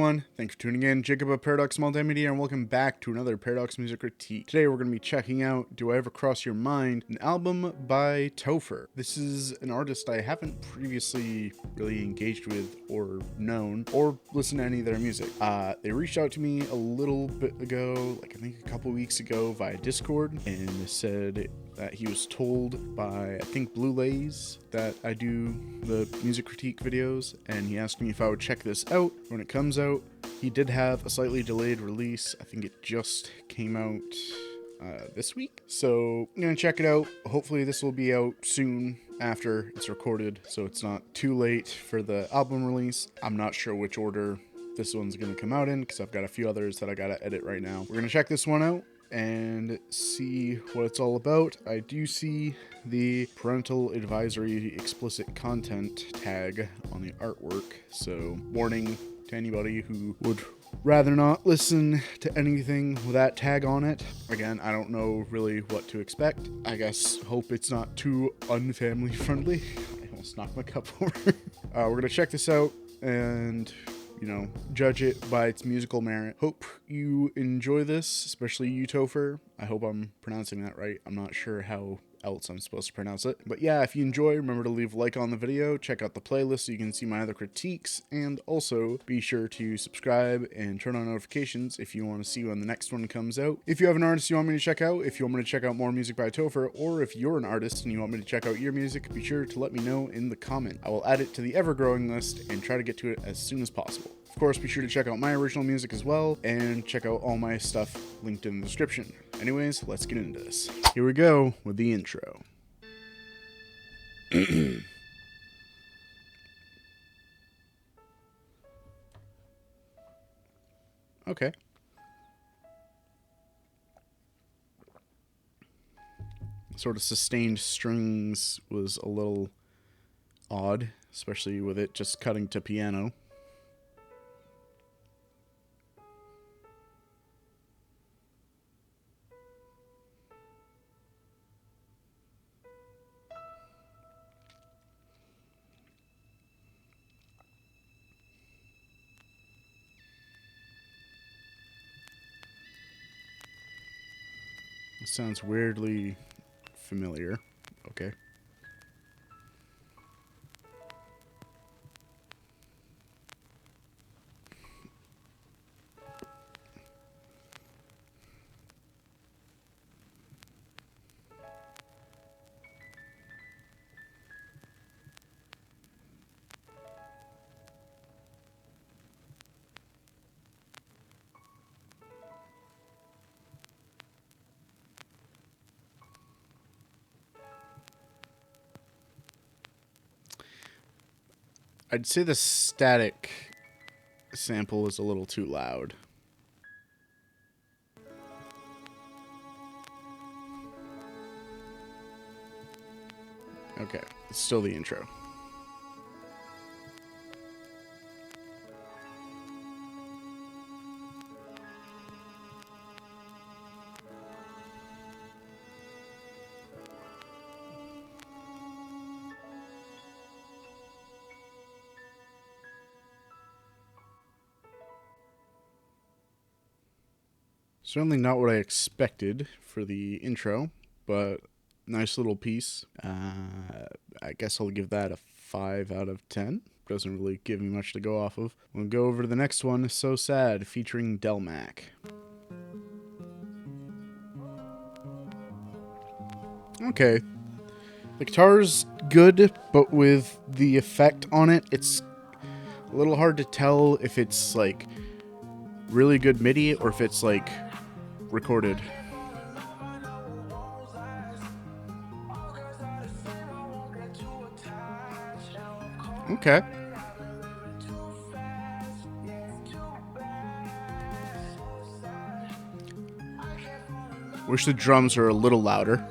everyone, thanks for tuning in. Jacob of Paradox Multimedia, and welcome back to another Paradox Music Critique. Today we're going to be checking out Do I Ever Cross Your Mind, an album by Topher. This is an artist I haven't previously really engaged with or known or listened to any of their music. They reached out to me a little bit ago, like I think a couple weeks ago via Discord, and said that he was told by, I think, Blue Lays that I do the music critique videos, and he asked me if I would check this out when it comes out. He did have a slightly delayed release. I think it just came out this week. So I'm gonna check it out. Hopefully this will be out soon after it's recorded, so it's not too late for the album release. I'm not sure which order this one's gonna come out in because I've got a few others that I gotta edit right now. We're gonna check this one out and see what it's all about. I do see the parental advisory explicit content tag on the artwork, so warning to anybody who would rather not listen to anything with that tag on it. Again, I don't know really what to expect. I guess hope it's not too unfamily friendly. I almost knocked my cup over. We're gonna check this out and judge it by its musical merit. Hope you enjoy this, especially you, Topher. I hope I'm pronouncing that right. I'm not sure how else I'm supposed to pronounce it. But yeah, if you enjoy, remember to leave a like on the video, check out the playlist so you can see my other critiques, and also be sure to subscribe and turn on notifications if you want to see when the next one comes out. If you have an artist you want me to check out, if you want me to check out more music by Topher, or if you're an artist and you want me to check out your music, be sure to let me know in the comment. I will add it to the ever-growing list and try to get to it as soon as possible. Of course, be sure to check out my original music as well, and check out all my stuff linked in the description. Anyways, let's get into this. Here we go with the intro. Okay. Sort of sustained strings was a little odd, especially with it just cutting to piano. It sounds weirdly familiar. Okay. I'd say the static sample is a little too loud. Okay, it's still the intro. Certainly not what I expected for the intro, but nice little piece. I guess I'll give that a 5 out of 10. Doesn't really give me much to go off of. We'll go over to the next one, So Sad, featuring Delmac. Okay. The guitar's good, but with the effect on it, it's a little hard to tell if it's like really good MIDI or if it's like recorded. Okay. Wish the drums were a little louder.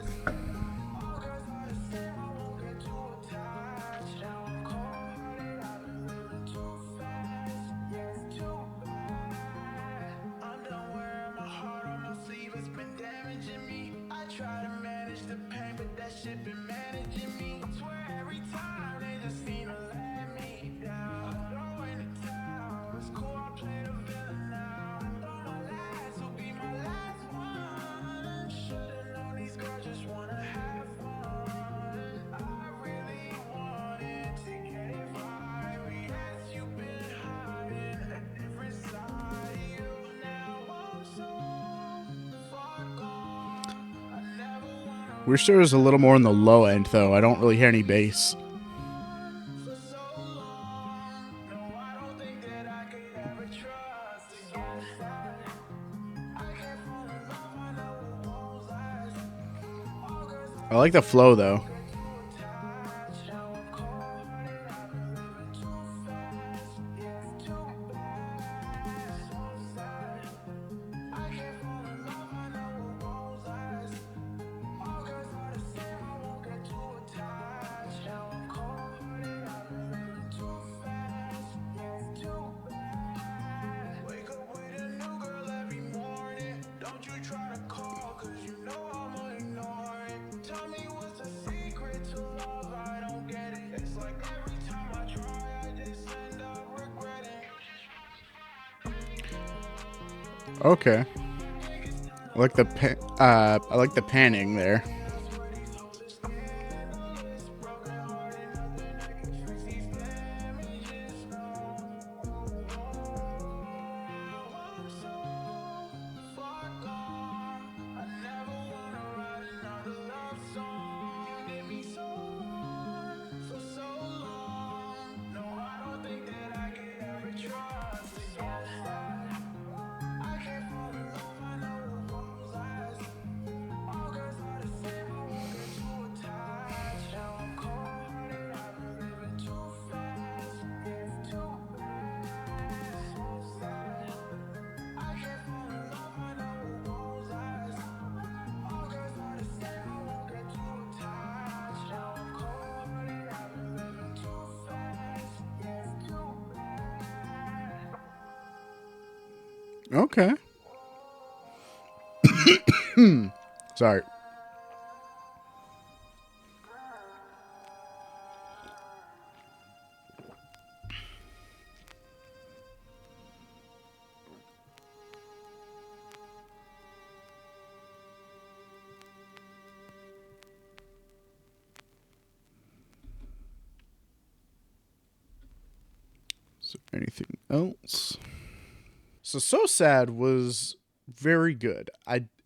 Wish there was a little more on the low end, though. I don't really hear any bass. I like the flow, though. Okay. I like the I like the panning there. Okay. Sorry. So anything else? So Sad was very good.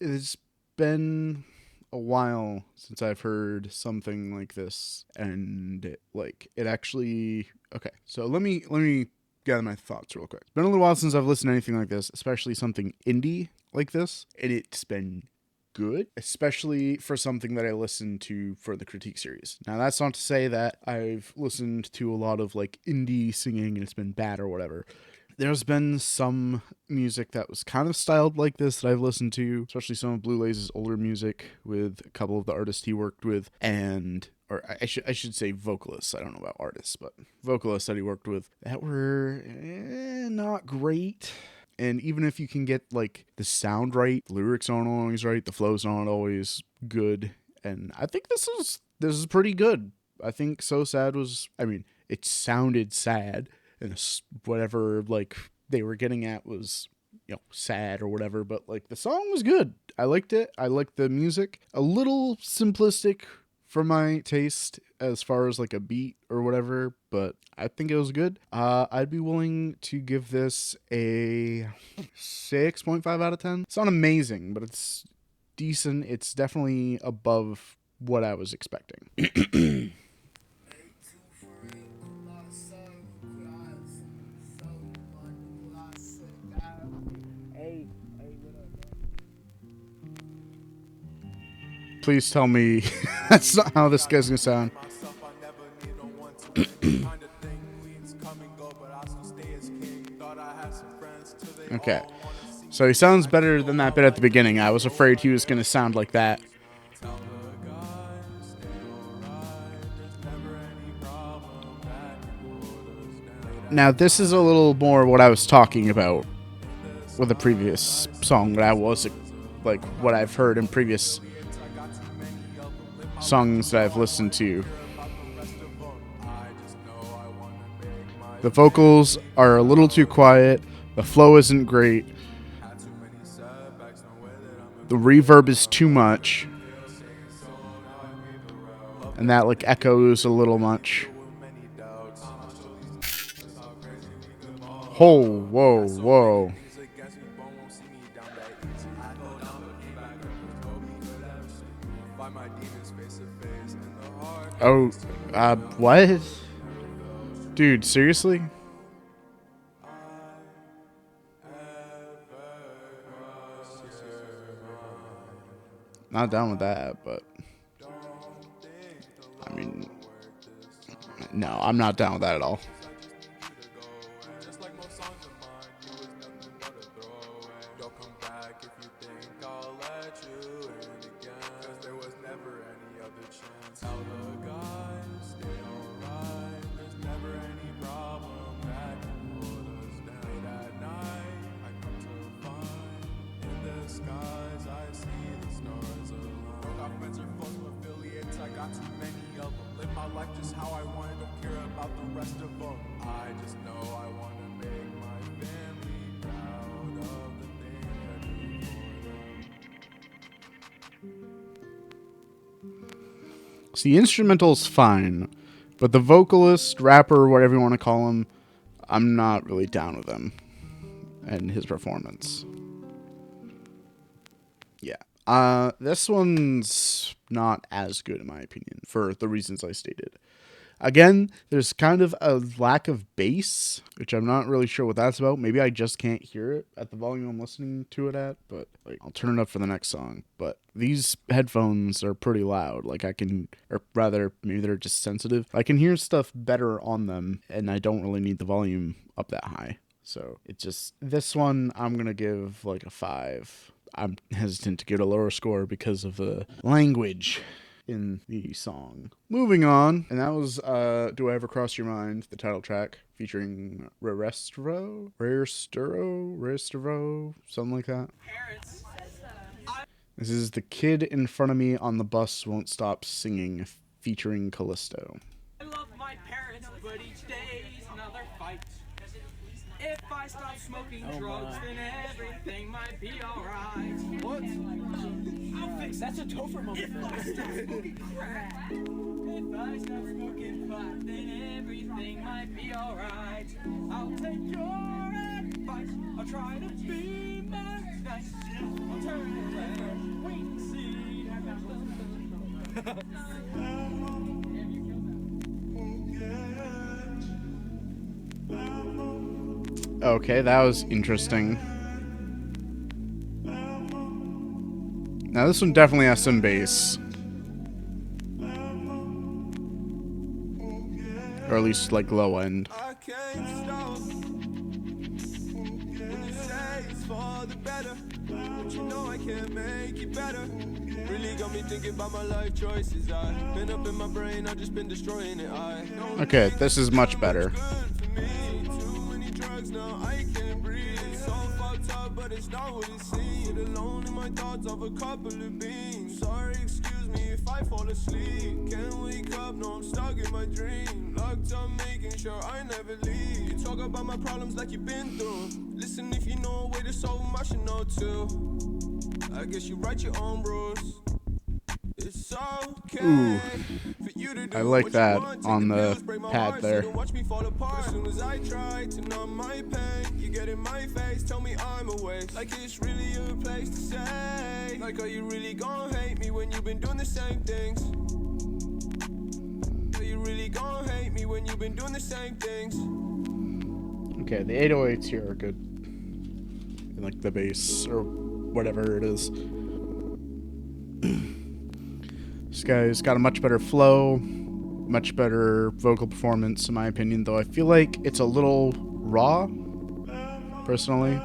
It's been a while since I've heard something like this, and it actually okay. So let me gather my thoughts real quick. It's been a little while since I've listened to anything like this, especially something indie like this, and it's been good, especially for something that I listened to for the critique series. Now, that's not to say that I've listened to a lot of like indie singing and it's been bad or whatever. There's been some music that was kind of styled like this that I've listened to, especially some of Blue Laze's older music with a couple of the artists he worked with, and or I should say vocalists. I don't know about artists, but vocalists that he worked with that were not great. And even if you can get like the sound right, the lyrics aren't always right, the flow's not always good. And I think this is pretty good. I think So Sad was, I mean, it sounded sad, and whatever like they were getting at was, you know, sad or whatever, but like the song was good. I liked it. I liked the music. A little simplistic for my taste as far as like a beat or whatever, but I think it was good. I'd be willing to give this a 6.5 out of 10. It's not amazing, but it's decent. It's definitely above what I was expecting. Please tell me that's not how this guy's gonna sound. Okay. So he sounds better than that bit at the beginning. I was afraid he was gonna sound like that. Now this is a little more what I was talking about with the previous song that I was like what I've heard in previous songs that I've listened to. The vocals are a little too quiet. The flow isn't great. The reverb is too much. And that like echoes a little much. Whoa. Oh, what? Dude, seriously? Not down with that, but I mean, no, I'm not down with that at all. Just how I want it, don't care about the rest of them. I just know I want to make my family proud of the things I do for them. See, the instrumental's fine, but the vocalist, rapper, whatever you want to call him, I'm not really down with him and his performance. Yeah. This one's not as good in my opinion for the reasons I stated. Again, there's kind of a lack of bass, which I'm not really sure what that's about. Maybe I just can't hear it at the volume I'm listening to it at, but like, I'll turn it up for the next song. But these headphones are pretty loud. Like I can, or rather, maybe they're just sensitive. I can hear stuff better on them, and I don't really need the volume up that high. So it's just, this one I'm going to give like a 5. I'm hesitant to give it a lower score because of the language in the song. Moving on, and that was Do I Ever Cross Your Mind, the title track, featuring Restro, something like that. This is The Kid in Front of Me on the Bus Won't Stop Singing, featuring Callisto. I love my parents, but each day is another fight. If I stop smoking drugs, then everything might be alright. What? I'll fix that's a Topher moment. If I stop smoking crack, if I stop smoking pot, then everything might be alright. I'll take your advice. I'll try to be nice. I'll turn around, wait and see. Okay, that was interesting. Now this one definitely has some bass. Or at least like low end. I can't stop. When you say it's for the better, but you know I can't make it better. Really got me thinking about my life choices. I've been up in my brain, I've just been destroying it. Okay, this is much better. Now I can't breathe. It's so fucked up, but it's not what it seems. Alone in my thoughts of a couple of beans. Sorry, excuse me if I fall asleep. Can't wake up, no, I'm stuck in my dream. Locked up, making sure I never leave. You talk about my problems like you've been through. Listen, if you know a way to solve them, I should know too. I guess you write your own rules. It's okay. Ooh, I like that on the pad there. Watch me fall apart. As soon as I try to numb my pain, you get in my face, tell me I'm a waste. Like it's really a place to say. Like, are you really gonna hate me when you've been doing the same things? Are you really gonna hate me when you've been doing the same things? Okay, the 808s here are good. And like the bass or whatever it is. This guy's got a much better flow, much better vocal performance in my opinion, though I feel like it's a little raw, personally.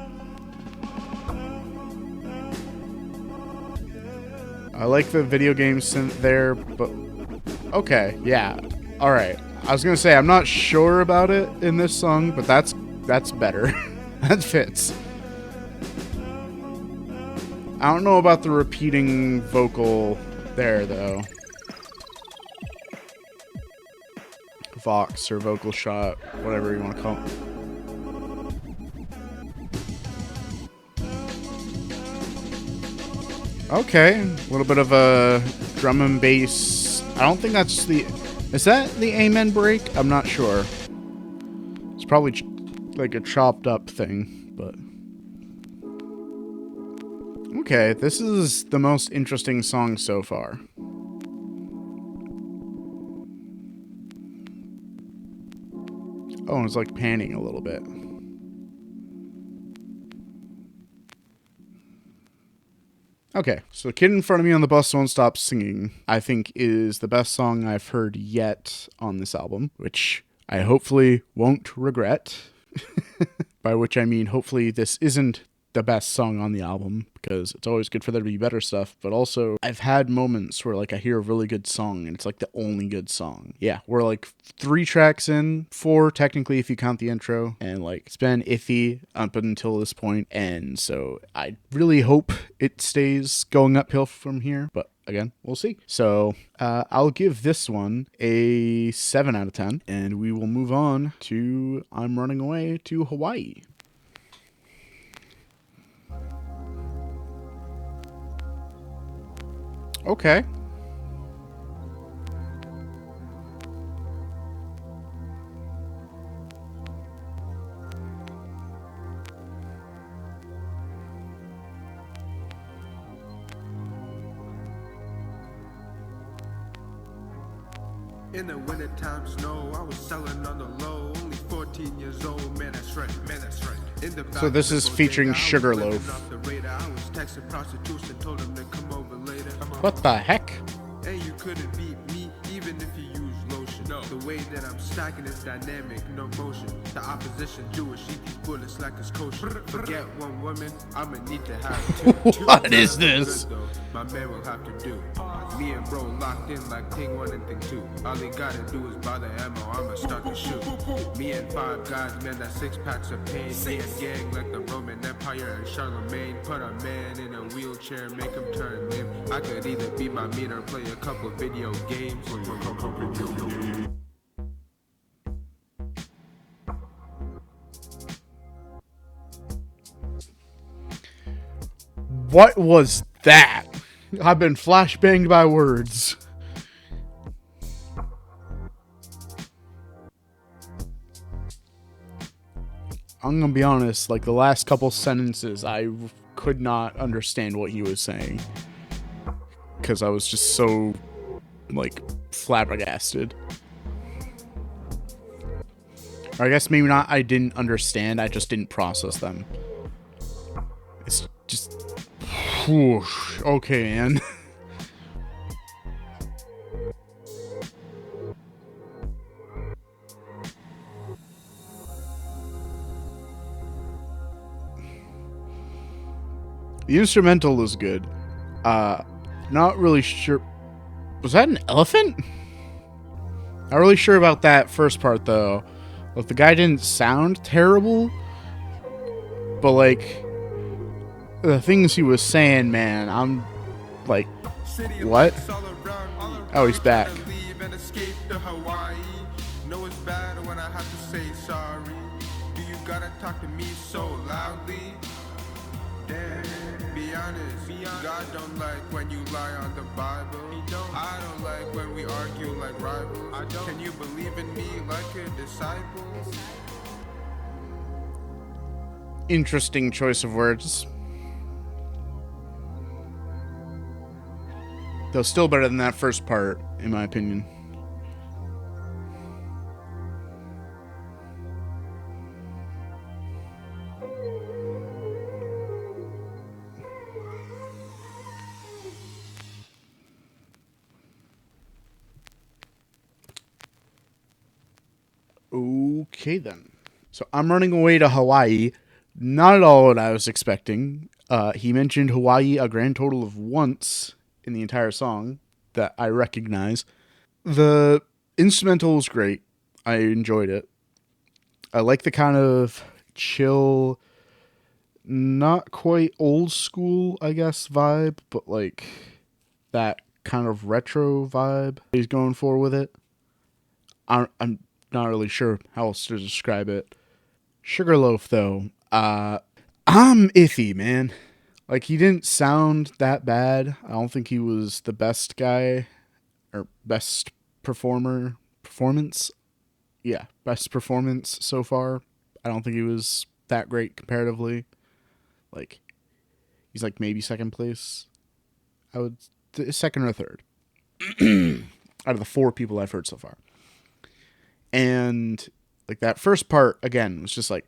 I like the video game synth there, but okay, yeah, alright. I was gonna say, I'm not sure about it in this song, but that's better. That fits. I don't know about the repeating vocal there, though. Vox or vocal shot, whatever you want to call it. Okay, a little bit of a drum and bass. I don't think that's the... Is that the amen break? I'm not sure. It's probably like a chopped up thing, but... Okay, this is the most interesting song so far. Oh, and it's like panning a little bit. Okay, so The Kid in Front of Me on the Bus Won't Stop Singing, I think is the best song I've heard yet on this album, which I hopefully won't regret. By which I mean, hopefully this isn't the best song on the album, because it's always good for there to be better stuff, but also I've had moments where like I hear a really good song and it's like the only good song. Yeah, we're like 3 tracks in, 4 technically if you count the intro, and like it's been iffy up until this point, and so I really hope it stays going uphill from here, but again, we'll see. So I'll give this one a 7 out of 10, and we will move on to I'm Running Away to Hawaii. Okay. In the wintertime snow, I was selling on the low. Only 14 years old, man, that's right, man, that's right. In the So this is featuring Sugarloaf. What the heck? And you couldn't beat me, even if you use lotion. No. The way that I'm stacking is dynamic, no motion. The opposition Jewish, eat these bullets like it's kosher. Forget one woman, I'ma need to have 2. What is this? My man will have to do. Me and bro locked in like Thing 1 and Thing 2. All he gotta do is buy the ammo, I'ma start to shoot. Me and 5 guys, man, that 6 packs of pain. Me and gang like the Roman Empire and Charlemagne. Put a man in a wheelchair, make him turn limb. I could either beat my meat or play a couple video games. What was that? I've been flashbanged by words. I'm gonna be honest, like the last couple sentences, I could not understand what he was saying. Because I was just so, like, flabbergasted. Or I guess maybe not I didn't understand, I just didn't process them. It's just... Whoosh. Okay, man. The instrumental is good. Not really sure. Was that an elephant? Not really sure about that first part though. Like the guy didn't sound terrible, but like the things he was saying, man, I'm like, what? Oh, he's back. No, it's bad when I have to say sorry. Do you gotta talk to me so loudly? Damn, be honest. God don't like when you lie on the Bible. I don't like when we argue like rivals. Can you believe in me like a disciple? Interesting choice of words. Though still better than that first part, in my opinion. Okay then. So I'm Running Away to Hawaii. Not at all what I was expecting. He mentioned Hawaii a grand total of once in the entire song that I recognize. The instrumental was great. I enjoyed it. I like the kind of chill, not quite old school, I guess, vibe, but like that kind of retro vibe he's going for with it. I'm not really sure how else to describe it. Sugarloaf, though, I'm iffy, man. Like, he didn't sound that bad. I don't think he was the best guy, or best performance. Yeah, best performance so far. I don't think he was that great comparatively. Like, he's like maybe second place. I would, second or third. Out of the 4 people I've heard so far. And Like that first part, again, was just like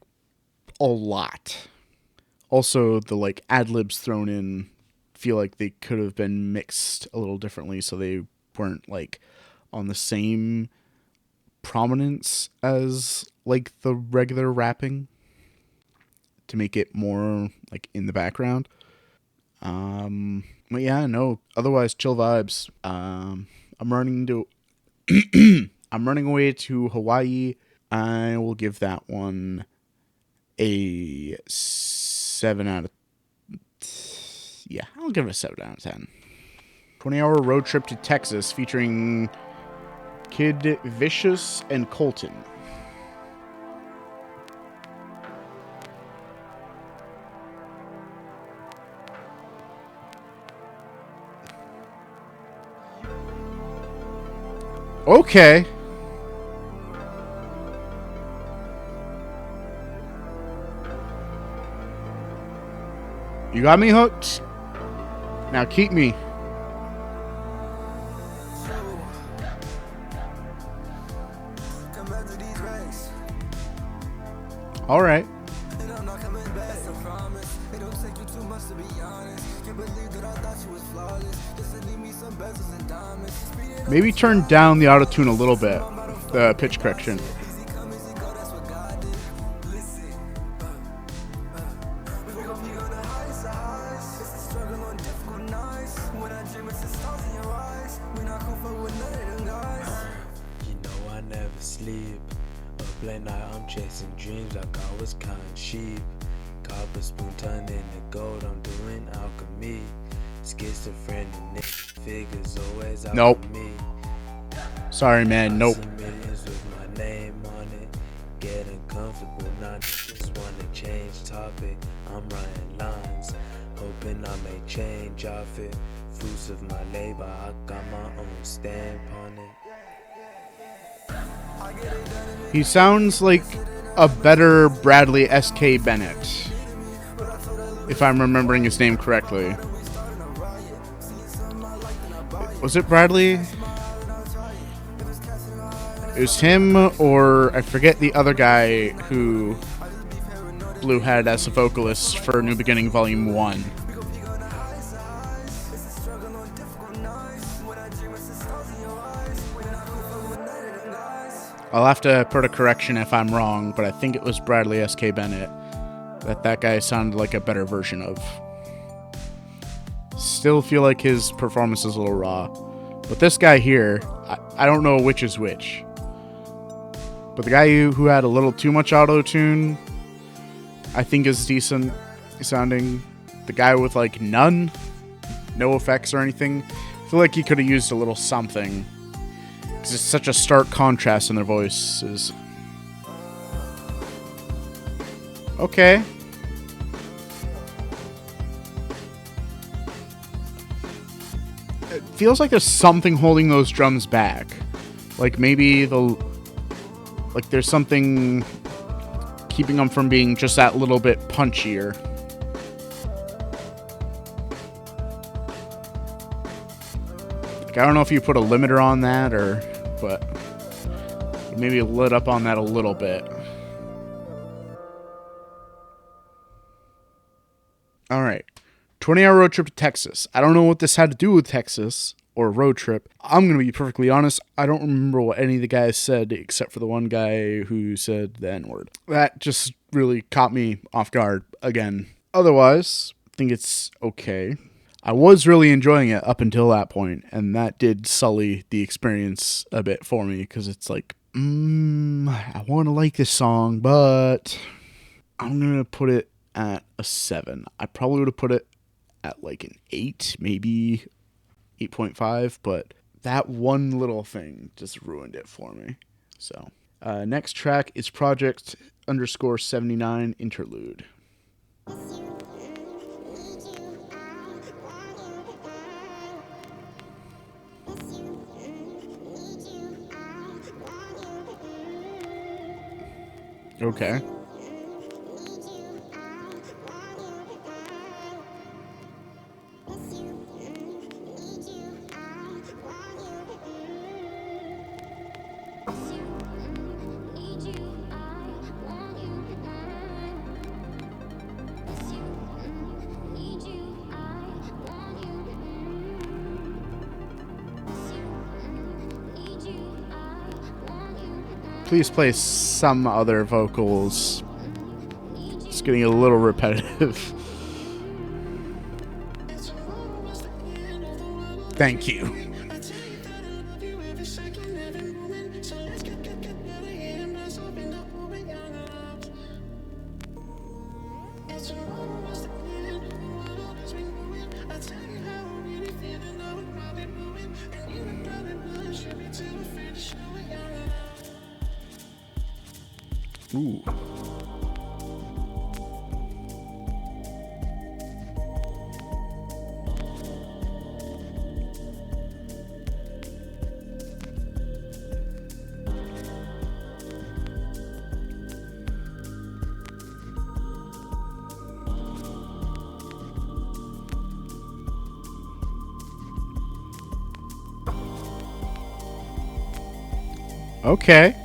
a lot. Also, the like ad-libs thrown in feel like they could have been mixed a little differently so they weren't like on the same prominence as like the regular rapping to make it more like in the background. But yeah, no, otherwise chill vibes. I'm running away to Hawaii. I will give that one a 7 out of... Yeah, I'll give it a 7 out of 10. 20-hour road trip to Texas featuring Kid Vicious and Colton. Okay. You got me hooked. Now keep me. All right. Maybe turn down the auto-tune a little bit. The pitch correction. Sleep. Up late night, I'm chasing dreams like I was counting sheep. Copper spoon turned into gold, I'm doing alchemy. Schizophrenic figures always out Nope. for me. Sorry, man. Nope. Millions with my name on it. Getting comfortable, now just wanna change topic. I'm writing lines, hoping I may change off it. Fruits of my labor, I got my own stamp on it. He sounds like a better Bradley S.K. Bennett, if I'm remembering his name correctly. Was it Bradley? It was him, or I forget the other guy who Blue had as a vocalist for New Beginning Volume 1. I'll have to put a correction if I'm wrong, but I think it was Bradley S.K. Bennett that guy sounded like a better version of. Still feel like his performance is a little raw. But this guy here, I don't know which is which. But the guy who had a little too much auto-tune, I think is decent sounding. The guy with like no effects or anything, I feel like he could have used a little something. Because it's such a stark contrast in their voices. Okay. It feels like there's something holding those drums back. Like maybe there's something keeping them from being just that little bit punchier. Like, I don't know if you put a limiter on that but maybe lit up on that a little bit. All right. 20-hour road trip to Texas. I don't know what this had to do with Texas or road trip. I'm going to be perfectly honest. I don't remember what any of the guys said except for the one guy who said the N-word. That just really caught me off guard again. Otherwise, I think it's okay. I was really enjoying it up until that point, and that did sully the experience a bit for me because it's like, I want to like this song, but I'm going to put it at a 7. I probably would have put it at like an 8, maybe 8.5, but that one little thing just ruined it for me. So, next track is Project_79 Interlude. Okay. Please play some other vocals. It's getting a little repetitive. Thank you. Ooh. Okay.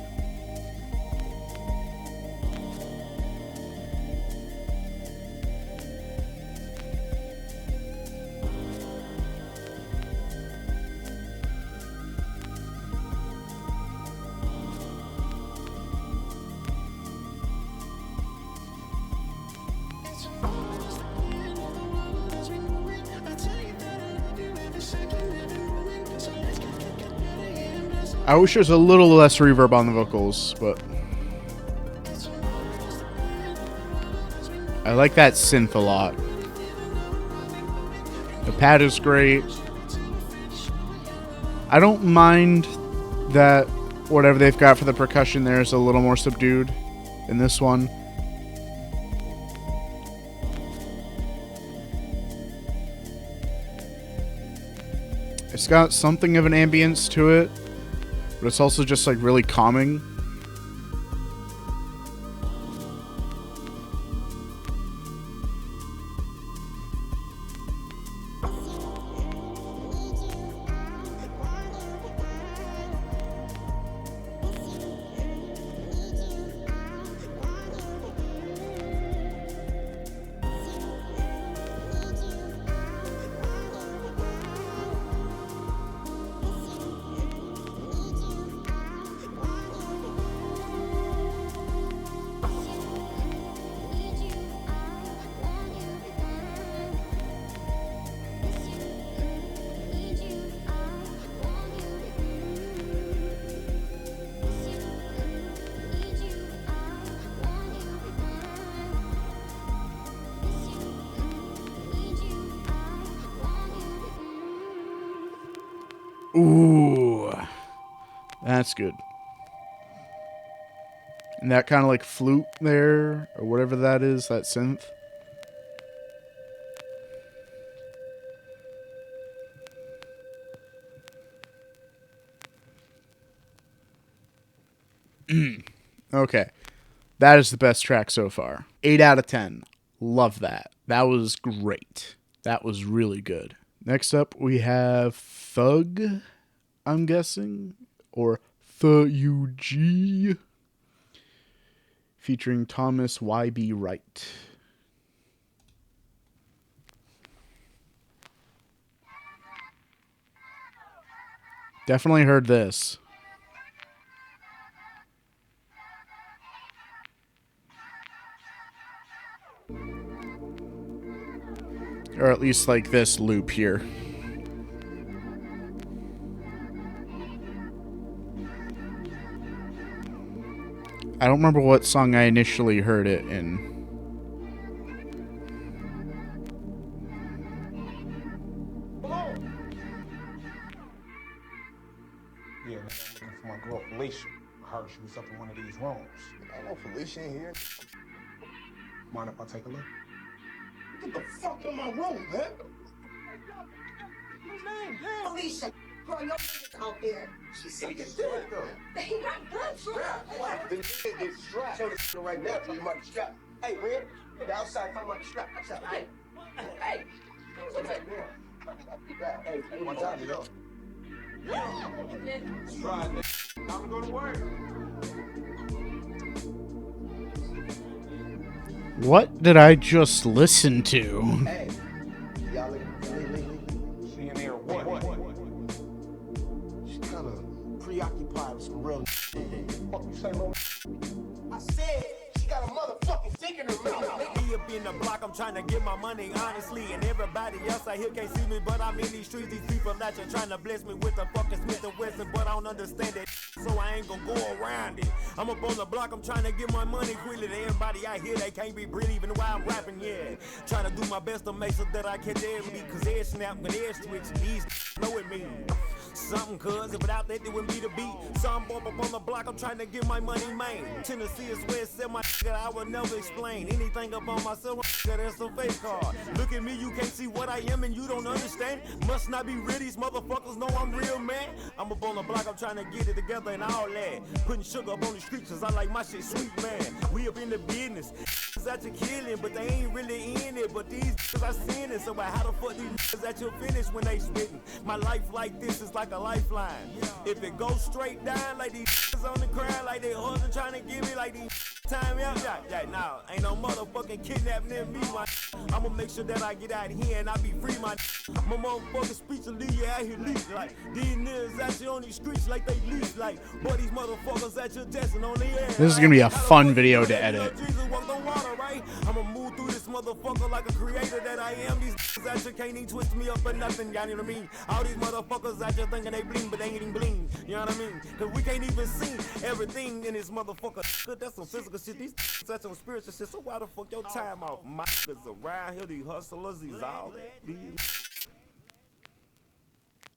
I wish there's a little less reverb on the vocals, but I like that synth a lot. The pad is great. I don't mind that whatever they've got for the percussion there is a little more subdued in this one. It's got something of an ambience to it, but it's also just like really calming. Ooh, that's good. And that kind of like flute there, or whatever that is, that synth. Okay. That is the best track so far. 8 out of 10. Love that. That was great. That was really good. Next up, we have Thug, I'm guessing, or Thug, featuring Thomas Y.B. Wright. Definitely heard this. Or at least like this loop here. I don't remember what song I initially heard it in. Yeah, I'm looking for my girl Felicia. I heard she was up in one of these rooms. I know Felicia in here. Mind if I take a look? Get the fuck in my room, man. Alicia, girl, your out there. She said get strapped though. He got guns, Strapped. The shit is strapped. Show this shit right now. Talking about the strap. Hey, man. Get outside. Talking about the strap. Outside. Hey, hey. Hey, one time, you know. Let's try it. Time to go to work. What did I just listen to? Hey, y'all look. She in there what? She's kind of preoccupied with some real shit. Fuck you say, bro? I said she got a motherfucking dick in her mouth. Me up in the block, I'm trying to get my money honestly. And everybody else out here can't see me, but I'm in these streets. These people out here trying to bless me with the fucking Smith & Wesson, but I don't understand it, so I ain't gonna go around it. I'm up on the block, I'm trying to get my money quickly. To everybody out here, they can't be breathing even while I'm rapping, yeah. Trying to do my best to make sure that I catch every beat, cause every snap with every switch, these know what it means. Something, cuz if without that, it wouldn't be the beat. So I'm up on the block, I'm trying to get my money made. Tennessee is where it said my that I would never explain anything about myself. That's a fake card. Look at me, you can't see what I am and you don't understand. Must not be real, these motherfuckers know I'm real, man. I'm up on the block, I'm trying to get it together and all that. Putting sugar up on the streets, cause I like my shit sweet, man. We up in the business. That you're killing, but they ain't really in it. But these I seen it, so how the fuck these that you'll finish when they spitting? My life like this is like a lifeline. If it goes straight down like these on the ground, like they hustle trying to give me like these time out, nah, ain't no motherfucking kidnapping in me, my. I'ma make sure that I get out here and I be free, my. My motherfucking speech will leave you out here leak like these niggas out here on these streets like they leak like. But these motherfuckers at your desk and on the air. This is gonna be a fun video to edit. I'ma move through this motherfucker like a creator that I am. These niggas out here can't even twist me up or nothing, y'all know what I mean? All these motherfuckers out here thinking they bling, but they ain't even bling, you know what I mean? Cause we can't even see everything in this motherfucker. That's some physical shit, these such some spiritual shit, so why the fuck your time off? My niggas around here, these hustlers, these all that, these.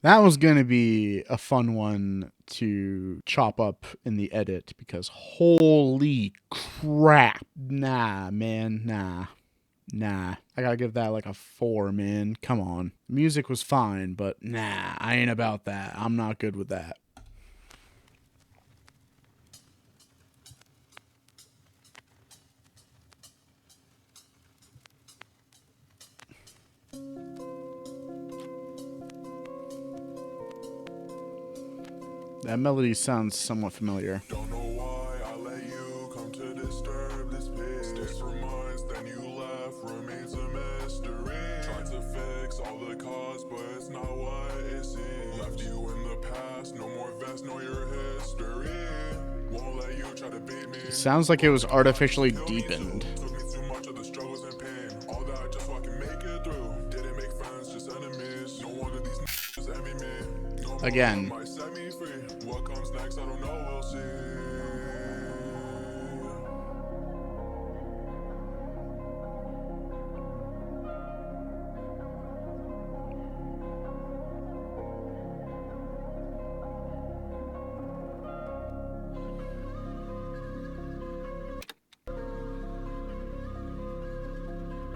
That was gonna be a fun one to chop up in the edit because holy crap. Nah, man, nah. I gotta give that like a 4, man. Come on. Music was fine, but nah, I ain't about that. I'm not good with that. That melody sounds somewhat familiar. Don't know why I let you come to disturb this peace. This reminds, then you left, remains a mystery. Tried to fix all the cause, but it's not what it seems. Left you in the past, no more vest, know your history. Won't let you try to beat me. It sounds like it was artificially deepened. Took me too much of the struggles and pain. All that just so I can make it through. Didn't make friends, just enemies. No one of these just envy me. No Again. might set me free. What comes next, I don't know, we'll see.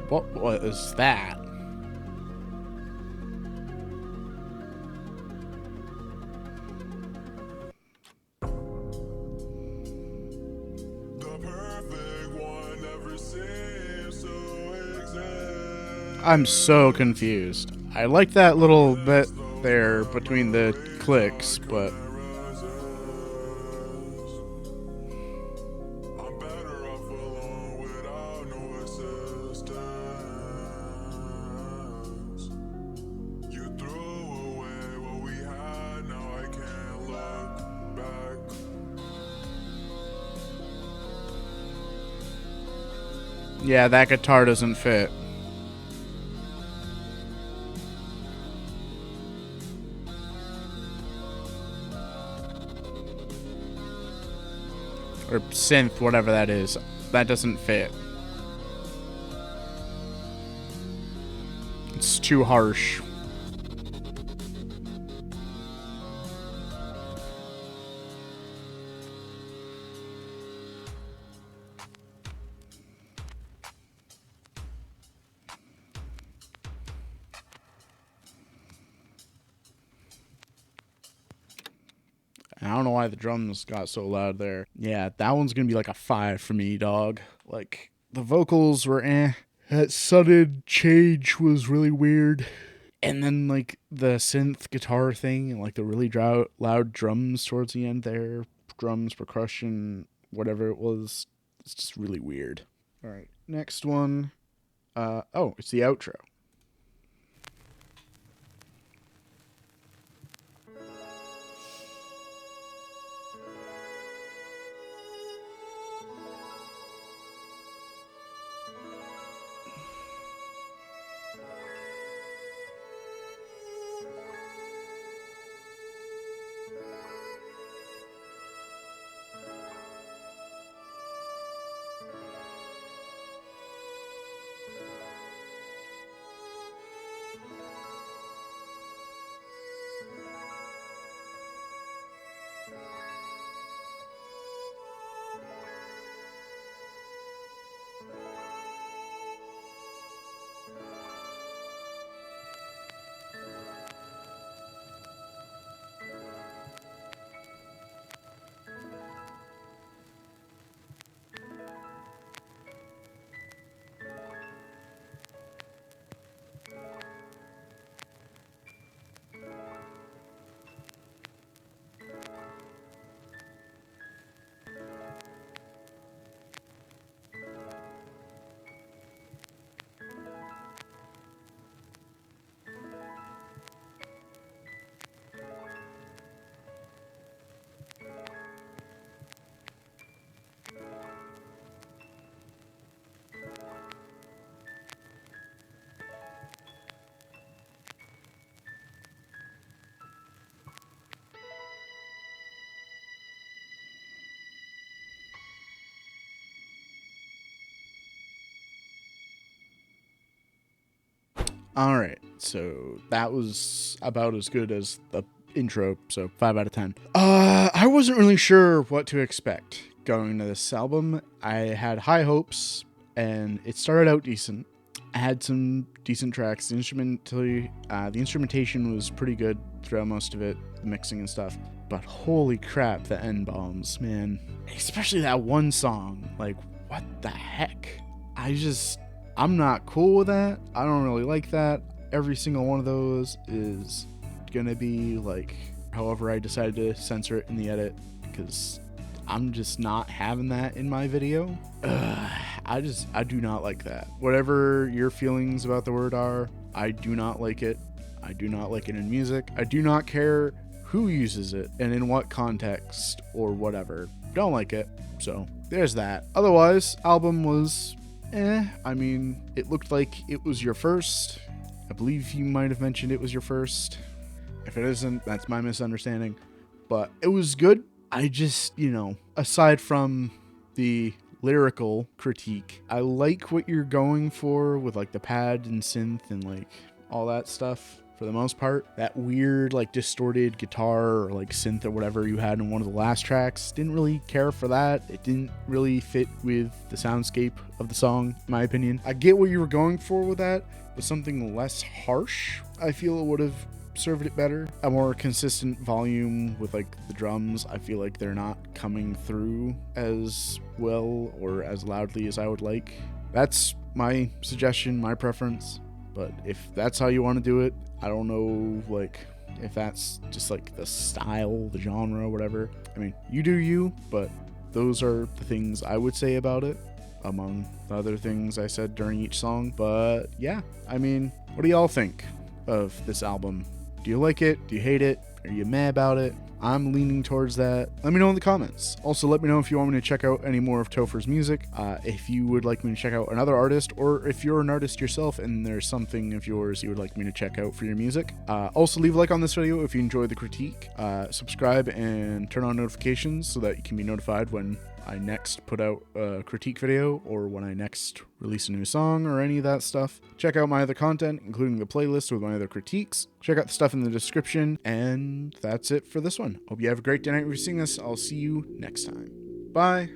What was that? I'm so confused. I like that little bit there between the clicks, but yeah, that guitar doesn't fit. Or synth, whatever that is. That doesn't fit. It's too harsh. I don't know why the drums got so loud there. Yeah, that one's gonna be like a 5 for me, dog. Like, the vocals were That sudden change was really weird. And then, like, the synth guitar thing and, like, the really loud drums towards the end there. Drums, percussion, whatever it was. It's just really weird. All right, next one. Oh, it's the outro. All right, so that was about as good as the intro, so 5 out of 10. I wasn't really sure what to expect going into this album. I had high hopes, and it started out decent. I had some decent tracks. The instrumentation was pretty good throughout most of it, the mixing and stuff. But holy crap, the end bombs, man. Especially that one song. Like, what the heck? I'm not cool with that. I don't really like that. Every single one of those is gonna be like, however I decided to censor it in the edit, because I'm just not having that in my video. I do not like that. Whatever your feelings about the word are, I do not like it. I do not like it in music. I do not care who uses it and in what context or whatever. Don't like it. So there's that. Otherwise, album was I mean, it looked like it was your first. I believe you might have mentioned it was your first. If it isn't, that's my misunderstanding. But it was good. I just, aside from the lyrical critique, I like what you're going for with like the pad and synth and like all that stuff for the most part. That weird like distorted guitar or like synth or whatever you had in one of the last tracks, didn't really care for that. It didn't really fit with the soundscape of the song, in my opinion. I get what you were going for with that, but something less harsh, I feel it would have served it better. A more consistent volume with like the drums, I feel like they're not coming through as well or as loudly as I would like. That's my suggestion, my preference. But if that's how you want to do it, I don't know, like, if that's just like the style, the genre, whatever. I mean, you do you, but those are the things I would say about it, among the other things I said during each song. But yeah, I mean, what do y'all think of this album? Do you like it? Do you hate it? Are you mad about it? I'm leaning towards that. Let me know in the comments. Also, let me know if you want me to check out any more of Topher's music. If you would like me to check out another artist, or if you're an artist yourself and there's something of yours you would like me to check out for your music. Also, leave a like on this video if you enjoyed the critique. Subscribe and turn on notifications so that you can be notified when I next put out a critique video or when I next release a new song or any of that stuff. Check out my other content, including the playlist with my other critiques. Check out the stuff in the description, and that's it for this one. Hope you have a great day night reviewing this. I'll see you next time. Bye.